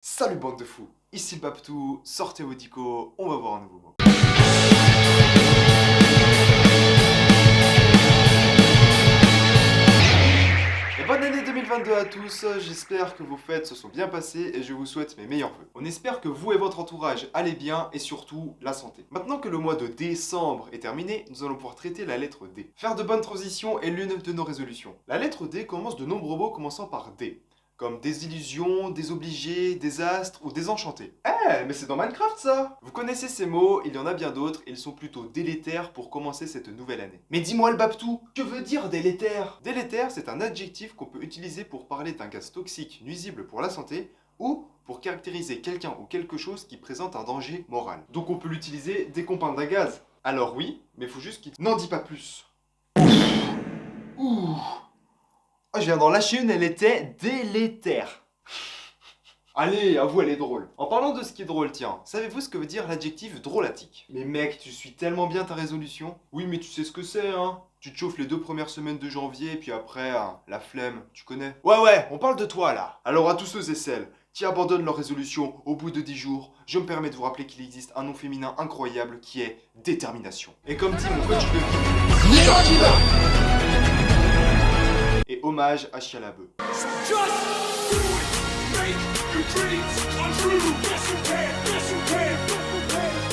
Salut bande de fous, ici le Babtou, sortez vos dicos, on va voir un nouveau mot. Et bonne année 2022 à tous, j'espère que vos fêtes se sont bien passées et je vous souhaite mes meilleurs vœux. On espère que vous et votre entourage allez bien et surtout la santé. Maintenant que le mois de décembre est terminé, nous allons pouvoir traiter la lettre D. Faire de bonnes transitions est l'une de nos résolutions. La lettre D commence de nombreux mots commençant par D. Comme désillusion, désobligé, désastre ou désenchanté. Eh, mais c'est dans Minecraft ça! Vous connaissez ces mots, il y en a bien d'autres, et ils sont plutôt délétères pour commencer cette nouvelle année. Mais dis-moi le Babtou, que veut dire délétère? Délétère, c'est un adjectif qu'on peut utiliser pour parler d'un gaz toxique nuisible pour la santé, ou pour caractériser quelqu'un ou quelque chose qui présente un danger moral. Donc on peut l'utiliser dès qu'on parle d'un gaz. Alors oui, mais faut juste qu'il... N'en dis pas plus. Ouh. Oh, je viens d'en lâcher une, elle était délétère. Allez, avoue, elle est drôle. En parlant de ce qui est drôle, tiens, savez-vous ce que veut dire l'adjectif drôlatique? Mais mec, tu suis tellement bien ta résolution. Oui, mais tu sais ce que c'est, hein? Tu te chauffes les 2 premières semaines de janvier, puis après, la flemme, tu connais? Ouais, on parle de toi, là. Alors à tous ceux et celles qui abandonnent leur résolution au bout de 10 jours, je me permets de vous rappeler qu'il existe un nom féminin incroyable qui est détermination. Et comme dit mon coach de vie, et hommage à Chia la Beu.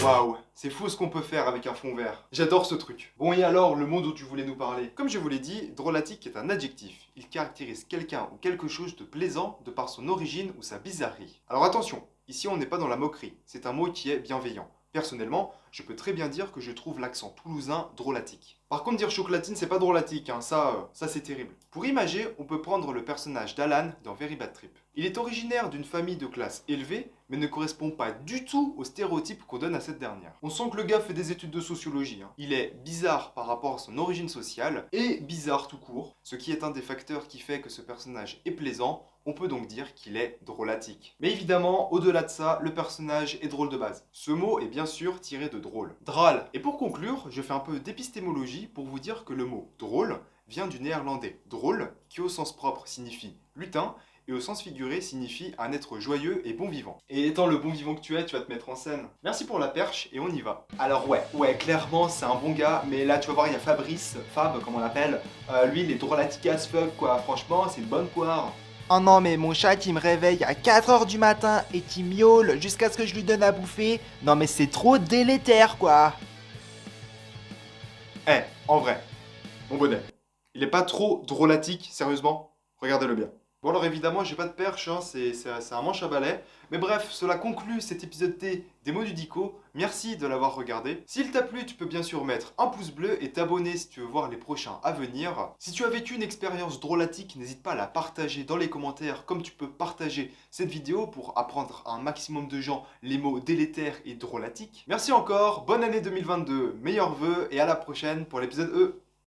Waouh, c'est fou ce qu'on peut faire avec un fond vert. J'adore ce truc. Bon et alors, le mot dont tu voulais nous parler? Comme je vous l'ai dit, drôlatique est un adjectif. Il caractérise quelqu'un ou quelque chose de plaisant de par son origine ou sa bizarrerie. Alors attention, ici on n'est pas dans la moquerie, c'est un mot qui est bienveillant. Personnellement, je peux très bien dire que je trouve l'accent toulousain drôlatique. Par contre, dire chocolatine, c'est pas drôlatique, hein, ça c'est terrible. Pour imager, on peut prendre le personnage d'Alan dans Very Bad Trip. Il est originaire d'une famille de classe élevée, mais ne correspond pas du tout aux stéréotypes qu'on donne à cette dernière. On sent que le gars fait des études de sociologie, hein. Il est bizarre par rapport à son origine sociale, et bizarre tout court, ce qui est un des facteurs qui fait que ce personnage est plaisant. On peut donc dire qu'il est drôlatique. Mais évidemment, au-delà de ça, le personnage est drôle de base. Ce mot est bien sûr tiré de drôle. Drôle. Et pour conclure, je fais un peu d'épistémologie pour vous dire que le mot drôle vient du néerlandais drôle, qui au sens propre signifie lutin, et au sens figuré signifie un être joyeux et bon vivant. Et étant le bon vivant que tu es, tu vas te mettre en scène. Merci pour la perche, et on y va. Alors ouais, clairement c'est un bon gars, mais là tu vas voir, il y a Fabrice, Fab comme on l'appelle, lui il est drôlatique as fuck quoi, franchement c'est une bonne poire. Oh non, mais mon chat qui me réveille à 4h du matin et qui miaule jusqu'à ce que je lui donne à bouffer. Non, mais c'est trop délétère, quoi. Eh, en vrai, mon bonnet, il est pas trop drôlatique, sérieusement? Regardez-le bien. Bon alors évidemment, j'ai pas de perche, hein, c'est un manche à balai. Mais bref, cela conclut cet épisode T des mots du dico. Merci de l'avoir regardé. S'il t'a plu, tu peux bien sûr mettre un pouce bleu et t'abonner si tu veux voir les prochains à venir. Si tu as vécu une expérience drôlatique, n'hésite pas à la partager dans les commentaires, comme tu peux partager cette vidéo pour apprendre à un maximum de gens les mots délétères et drôlatiques. Merci encore, bonne année 2022, meilleurs vœux et à la prochaine pour l'épisode E.